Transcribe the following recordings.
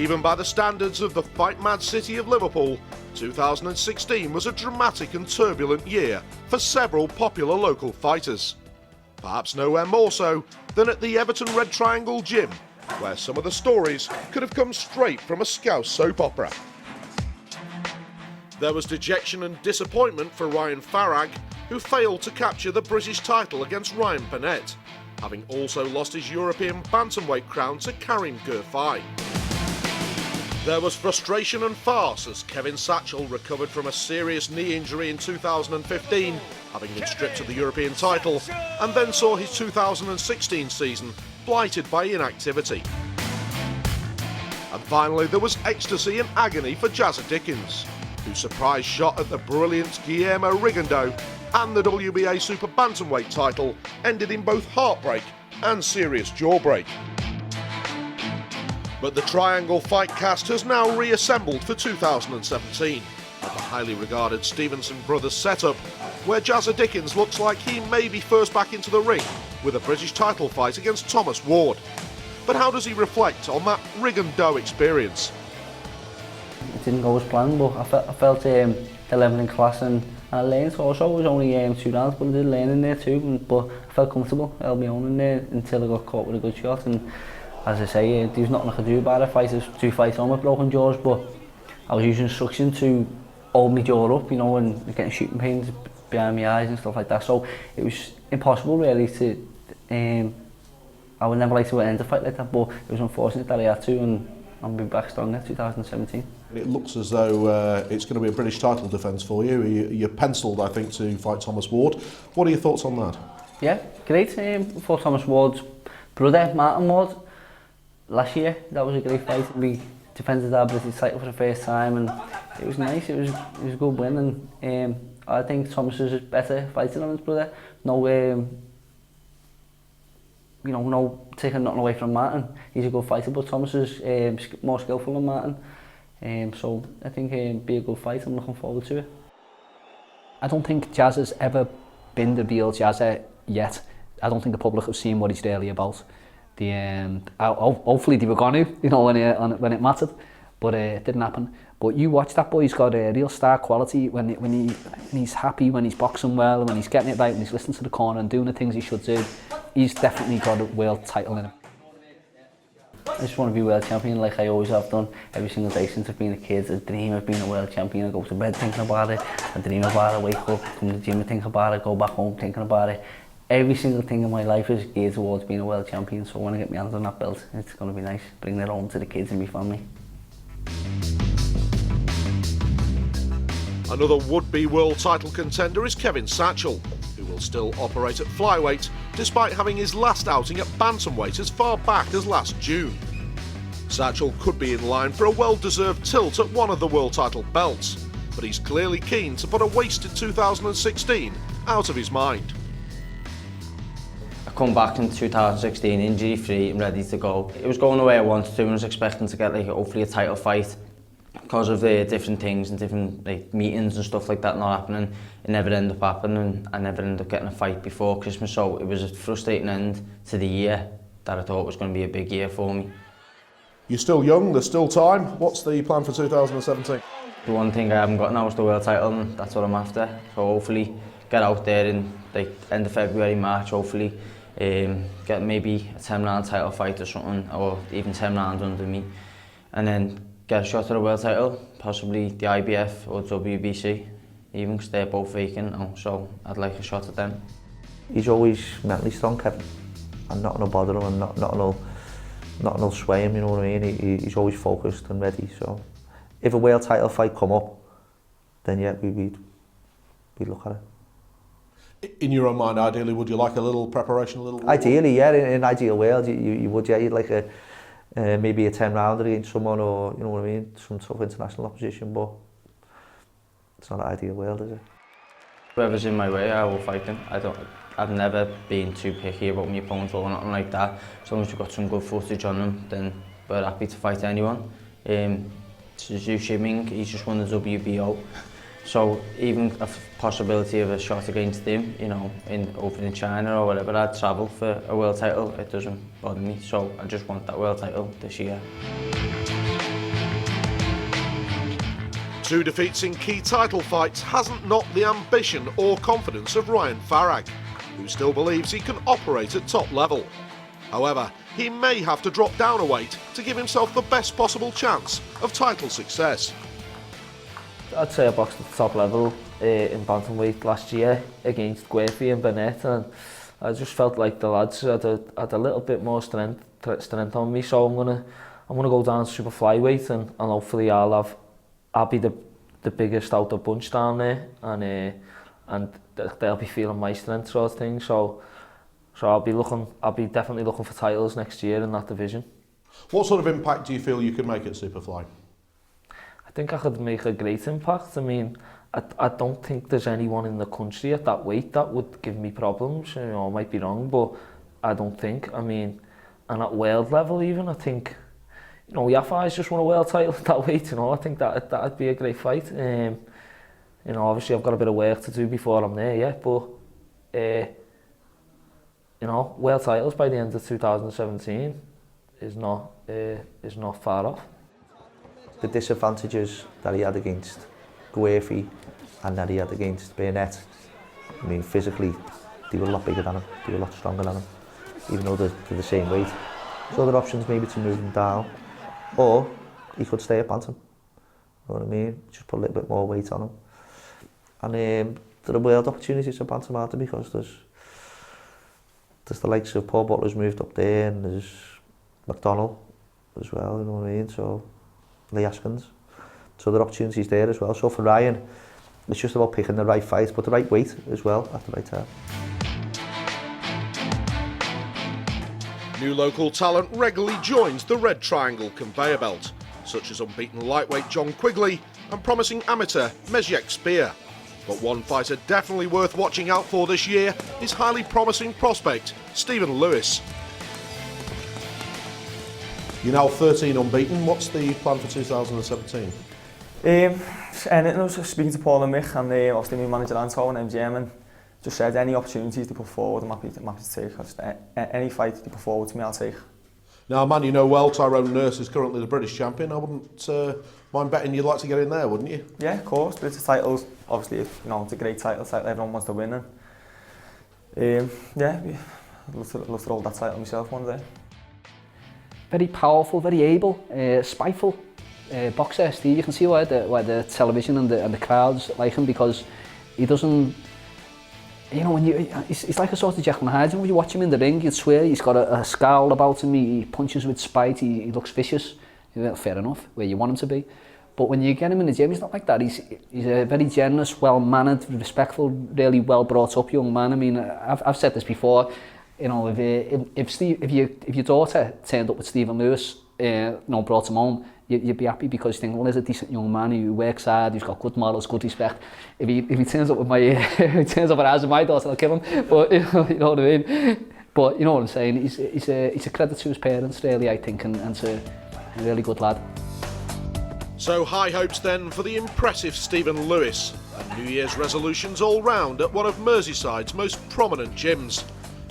Even by the standards of the fight-mad city of Liverpool, 2016 was a dramatic and turbulent year for several popular local fighters. Perhaps nowhere more so than at the Everton Red Triangle gym, where some of the stories could have come straight from a Scouse soap opera. There was dejection and disappointment for Ryan Farrag, who failed to capture the British title against Ryan Burnett, having also lost his European bantamweight crown to Karim Gurfai. There was frustration and farce as Kevin Satchell recovered from a serious knee injury in 2015, having been stripped of the European title, and then saw his 2016 season blighted by inactivity. And finally there was ecstasy and agony for JAZZA Dickens, whose surprise shot at the brilliant Guillermo Rigondeaux and the WBA Super-Bantamweight title ended in both heartbreak and serious jawbreak. But the Triangle fight cast has now reassembled for 2017 at the highly regarded Stevenson Brothers setup, where JAZZA Dickens looks like he may be first back into the ring with a British title fight against Thomas Ward. But how does he reflect on that Rigondeaux experience? It didn't go as planned, but I felt the level in class and I learned also. It was only 2 rounds, but I did learn in there too. But I felt comfortable, held my own in there until I got caught with a good shot. And as I say, there's nothing I could do about it. Fighters 2 fights on with broken jaws, but I was using instruction to hold my jaw up, you know, and getting shooting pains behind my eyes and stuff like that. So it was impossible really to. I would never like to end a fight like that, but it was unfortunate that I had to, and I'll be back stronger 2017. It looks as though it's going to be a British title defence for you. You're pencilled, I think, to fight Thomas Ward. What are your thoughts on that? Yeah, great. For Thomas Ward's brother, Martin Ward, last year. That was a great fight. We defended our British title for the first time, and it was nice. It was a good win, and I think Thomas is a better fighter than his brother. No, you know, no taking nothing away from Martin. He's a good fighter, but Thomas is more skillful than Martin. So I think it'll be a good fight. I'm looking forward to it. I don't think JAZZA's ever been the real JAZZA yet. I don't think the public have seen what he's really about. Hopefully they were going to, you know, when it mattered, but it didn't happen. But you watch that boy, he's got a real star quality when he's happy, when he's boxing well, when he's getting it right, when he's listening to the corner and doing the things he should do. He's definitely got a world title in him. I just want to be world champion like I always have done every single day since I've been a kid. I dream of being a world champion. I go to bed thinking about it. I dream about it, wake up, come to the gym and think about it, go back home thinking about it. Every single thing in my life is geared towards being a world champion, so when I get my hands on that belt, it's going to be nice. Bring that home to the kids and my family. Another would-be world title contender is Kevin Satchell, who will still operate at flyweight despite having his last outing at bantamweight as far back as last June. Satchell could be in line for a well-deserved tilt at one of the world title belts, but he's clearly keen to put a wasted 2016 out of his mind. I come back in 2016 injury free and ready to go. It was going the way I wanted to, and I was expecting to get hopefully a title fight. Because of the different things and different meetings and stuff like that not happening, it never ended up happening, and I never ended up getting a fight before Christmas. So it was a frustrating end to the year that I thought was going to be a big year for me. You're still young, there's still time. What's the plan for 2017? The one thing I haven't got now is the world title, and that's what I'm after. So hopefully get out there in end of February, March, hopefully get maybe a 10-round title fight or something, or even 10 rounds under me, and then get a shot at a world title, possibly the IBF or WBC, even because they're both vacant now, so I'd like a shot at them. He's always mentally strong, Kevin, and nothing will bother him, and nothing will sway him, you know what I mean? He's always focused and ready, so if a world title fight come up, then yeah, we'd look at it. In your own mind, ideally, would you like a little preparation, a little? Ideally, yeah, in an ideal world, you would, yeah, you'd like maybe a 10-rounder against someone, or you know what I mean, some tough international opposition, but it's not an ideal world, is it? Whoever's in my way, I will fight them. I've never been too picky about my opponent or nothing like that. As long as you've got some good footage on them, then we're happy to fight anyone. Zhu Shiming, he's just won the WBO. So even a possibility of a shot against him, you know, over in China or whatever, I'd travel for a world title. It doesn't bother me. So I just want that world title this year. 2 defeats in key title fights hasn't knocked the ambition or confidence of Ryan Farrag, who still believes he can operate at top level. However, he may have to drop down a weight to give himself the best possible chance of title success. I'd say I boxed at the top level in bantamweight last year against Guerfi and Burnett, and I just felt like the lads had a little bit more strength on me, so I'm gonna go down to super flyweight, and hopefully I'll be the biggest out of bunch down there, and they'll be feeling my strength sort of thing. So I'll be definitely looking for titles next year in that division. What sort of impact do you feel you could make at Superfly? I think I could make a great impact. I mean, I don't think there's anyone in the country at that weight that would give me problems. You know, I might be wrong, but I don't think. I mean, and at world level even, I think, you know, Yafai's just won a world title at that weight. You know, I think that'd be a great fight. You know, obviously I've got a bit of work to do before I'm there yet, but you know, world titles by the end of 2017 is not far off. The disadvantages that he had against Guerfi and that he had against Burnett, I mean, physically, they were a lot bigger than him, they were a lot stronger than him, even though they're the same weight. So there are options maybe to move him down, or he could stay at bantam, you know what I mean? Just put a little bit more weight on him. And there are world opportunities at bantam, aren't there, because there's the likes of Paul Butler's moved up there, and there's McDonald as well, you know what I mean? So Lee Askins. So there are opportunities there as well. So for Ryan, it's just about picking the right fight, but the right weight as well at the right time. New local talent regularly joins the Red Triangle conveyor belt, such as unbeaten lightweight John Quigley and promising amateur Mezjek Spear. But one fighter definitely worth watching out for this year is highly promising prospect Stephen Lewis. You're now 13 unbeaten. What's the plan for 2017? And I was speaking to Paul and Mick, and obviously the new manager Anto and MGM, and just said any opportunities they put forward, I'm happy to take. Just, any fight they put forward to me, I'll take. Now, a man you know well, Tyrone Nurse, is currently the British champion. I wouldn't mind betting you'd like to get in there, wouldn't you? Yeah, of course. British titles, obviously, you know, it's a great title everyone wants to win. And yeah, I'd love to hold that title myself one day. Very powerful, very able, spiteful boxer, Steve. You can see why the television and the crowds like him, because he doesn't, you know, he's like a sort of Jekyll and Hyde. When you watch him in the ring, you'd swear he's got a scowl about him, he punches with spite, he looks vicious. Well, fair enough, where you want him to be. But when you get him in the gym, he's not like that. He's a very generous, well-mannered, respectful, really well-brought-up young man. I mean, I've said this before. You know, if your daughter turned up with Stephen Lewis, brought him home, you'd be happy, because you think, well, there's a decent young man who works hard, who's got good morals, good respect. If he turns up with if he turns up at ours with my daughter, I'll kill him. But you know what I mean. But you know what I'm saying. He's a credit to his parents, really, I think, and to a really good lad. So high hopes then for the impressive Stephen Lewis, and New Year's resolutions all round at one of Merseyside's most prominent gyms.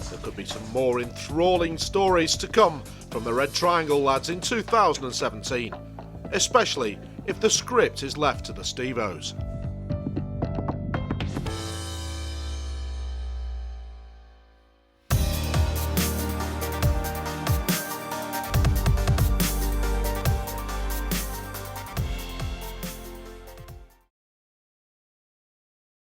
There could be some more enthralling stories to come from the Red Triangle lads in 2017, especially if the script is left to the Stevos.